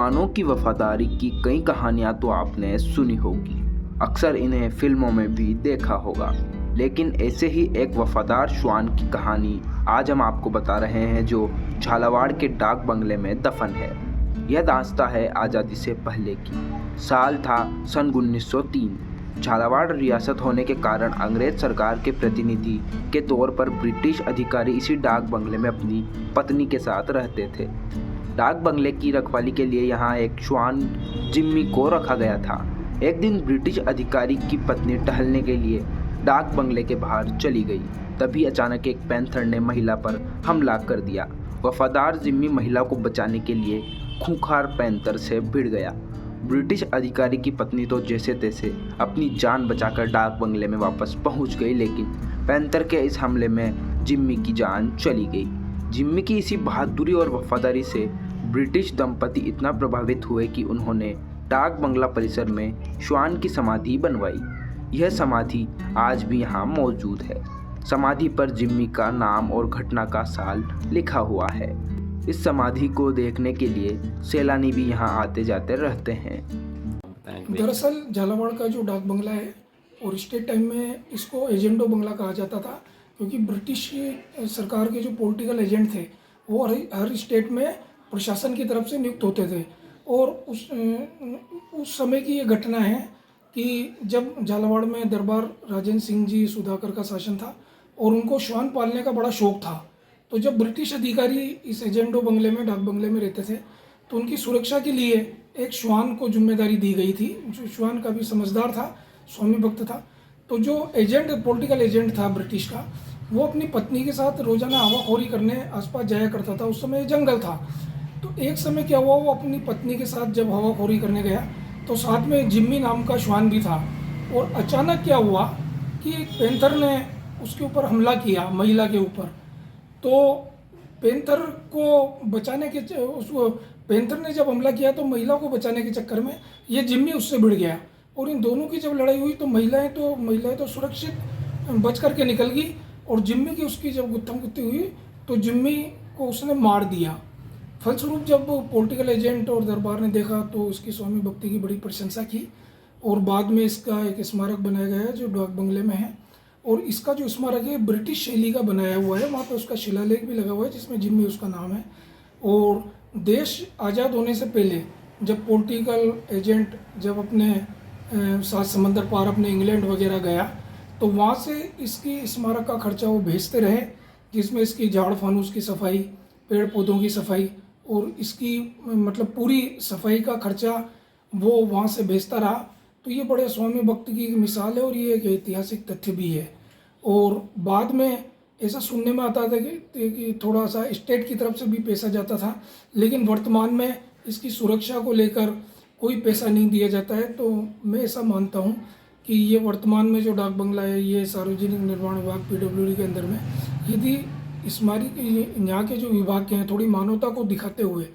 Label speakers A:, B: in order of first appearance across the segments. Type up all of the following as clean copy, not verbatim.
A: श्वानों की वफादारी की कई कहानियां तो आपने सुनी होगी, अक्सर इन्हें फिल्मों में भी देखा होगा। लेकिन ऐसे ही एक वफादार श्वान की कहानी आज हम आपको बता रहे हैं, जो झालावाड़ के डाक बंगले में दफन है। यह दास्तां है आज़ादी से पहले की। साल था सन 1903। झालावाड़ रियासत होने के कारण अंग्रेज सरकार के प्रतिनिधि के तौर पर ब्रिटिश अधिकारी इसी डाक बंगले में अपनी पत्नी के साथ रहते थे। डाक बंगले की रखवाली के लिए यहाँ एक श्वान जिम्मी को रखा गया था। एक दिन ब्रिटिश अधिकारी की पत्नी टहलने के लिए डाक बंगले के बाहर चली गई। तभी अचानक एक पैंथर ने महिला पर हमला कर दिया। वफादार जिम्मी महिला को बचाने के लिए खूंखार पैंथर से भिड़ गया। ब्रिटिश अधिकारी की पत्नी तो जैसे तैसे अपनी जान बचाकर डाक बंगले में वापस पहुंच गई, लेकिन पैंथर के इस हमले में जिम्मी की जान चली गई। जिम्मी की इसी बहादुरी और वफादारी से ब्रिटिश दंपति इतना प्रभावित हुए कि उन्होंने डाक बंगला परिसर में श्वान की समाधि बनवाई। यह समाधि आज भी यहाँ मौजूद है। समाधि पर जिम्मी का नाम और घटना का साल लिखा हुआ है। इस समाधि को देखने के लिए सैलानी भी यहाँ आते जाते रहते हैं।
B: दरअसल झालावाड़ का जो डाक बंगला है और स्टेट टाइम में इसको एजेंटो बंगला कहा जाता था, क्योंकि ब्रिटिश सरकार के जो पॉलिटिकल एजेंट थे वो हर स्टेट में प्रशासन की तरफ से नियुक्त होते थे। और उस समय की ये घटना है कि जब झालावाड़ में दरबार राजेंद्र सिंह जी सुधाकर का शासन था और उनको श्वान पालने का बड़ा शौक था, तो जब ब्रिटिश अधिकारी इस एजेंटो बंगले में डाक बंगले में रहते थे तो उनकी सुरक्षा के लिए एक श्वान को जिम्मेदारी दी गई थी। जो श्वान काफ़ी समझदार था, स्वामी भक्त था। तो जो एजेंट, पॉलिटिकल एजेंट था ब्रिटिश का, वो अपनी पत्नी के साथ रोजाना हवाखोरी करने आसपास जाया करता था। उस समय जंगल था। तो एक समय क्या हुआ, वो अपनी पत्नी के साथ जब हवाखोरी करने गया तो साथ में जिम्मी नाम का श्वान भी था। और अचानक क्या हुआ कि एक पैंथर ने उसके ऊपर हमला किया, महिला के ऊपर। तो पैंथर को बचाने के पैंथर ने जब हमला किया तो महिला को बचाने के चक्कर में ये जिम्मी उससे भिड़ गया। और इन दोनों की जब लड़ाई हुई तो महिलाएं तो सुरक्षित बच करके निकल गई, और जिम्मी की उसकी जब गुत्थम गुत्ती हुई तो जिम्मी को उसने मार दिया। फलस्वरूप जब पॉलिटिकल एजेंट और दरबार ने देखा तो इसकी स्वामी भक्ति की बड़ी प्रशंसा की, और बाद में इसका एक स्मारक बनाया गया है जो डाक बंगले में है। और इसका जो स्मारक है ब्रिटिश शैली का बनाया हुआ है, वहाँ पे उसका शिलालेख भी लगा हुआ है जिसमें जिम्मी उसका नाम है। और देश आज़ाद होने से पहले जब पॉलिटिकल एजेंट जब अपने सात समंदर पार अपने इंग्लैंड वगैरह गया तो वहाँ से इसकी स्मारक का खर्चा वो भेजते रहे, जिसमें इसकी झाड़ फानूस की सफाई, पेड़ पौधों की सफाई और इसकी मतलब पूरी सफाई का खर्चा वो वहाँ से भेजता रहा। तो ये बड़े स्वामी भक्त की मिसाल है और ये एक ऐतिहासिक तथ्य भी है। और बाद में ऐसा सुनने में आता था कि थोड़ा सा स्टेट की तरफ से भी पैसा जाता था, लेकिन वर्तमान में इसकी सुरक्षा को लेकर कोई पैसा नहीं दिया जाता है। तो मैं ऐसा मानता हूँ कि ये वर्तमान में जो डाक बंगला है ये सार्वजनिक निर्माण विभाग PWD के अंदर में, यदि स्मारक यहाँ के जो विभाग के हैं थोड़ी मानवता को दिखाते हुए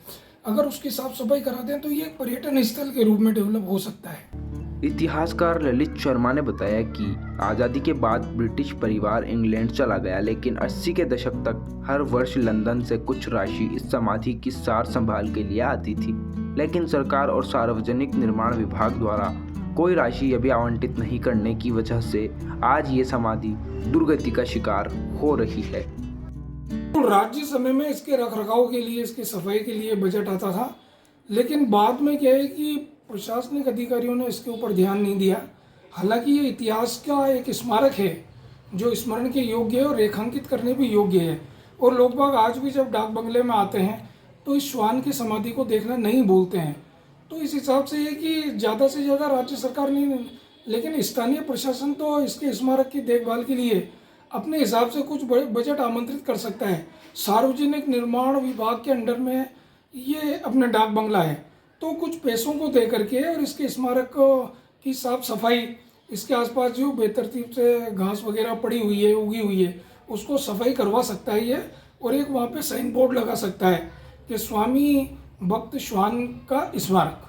B: अगर उसकी साफ सफाई कराते हैं तो ये एक पर्यटन स्थल के रूप में डेवलप हो सकता है।
A: इतिहासकार ललित शर्मा ने बताया कि आज़ादी के बाद ब्रिटिश परिवार इंग्लैंड चला गया, लेकिन 80 के दशक तक हर वर्ष लंदन से कुछ राशि इस समाधि की सार संभाल के लिए आती थी। लेकिन सरकार और सार्वजनिक निर्माण विभाग द्वारा कोई राशि अभी आवंटित नहीं करने की वजह से आज ये समाधि दुर्गति का शिकार हो रही है।
B: राज्य समय में इसके रखरखाव के लिए, इसकी सफाई के लिए बजट आता था, लेकिन बाद में क्या है कि प्रशासनिक अधिकारियों ने इसके ऊपर ध्यान नहीं दिया। हालांकि ये इतिहास का एक स्मारक है जो स्मरण के योग्य है और रेखांकित करने भी योग्य है। और लोग बाग आज भी जब डाक बंगले में आते हैं तो इस श्वान की समाधि को देखना नहीं भूलते हैं। तो इस हिसाब से ये कि ज़्यादा से ज़्यादा राज्य सरकार नहीं, लेकिन स्थानीय प्रशासन तो इसके स्मारक की देखभाल के लिए अपने हिसाब से कुछ बजट आमंत्रित कर सकता है। सार्वजनिक निर्माण विभाग के अंडर में ये अपना डाक बंगला है, तो कुछ पैसों को दे करके और इसके स्मारक की साफ सफाई, इसके आसपास जो बेतरतीब से घास वगैरह पड़ी हुई है, उगी हुई है, उसको सफाई करवा सकता है ये। और एक वहाँ पे साइन बोर्ड लगा सकता है कि स्वामी भक्त श्वान का स्मारक।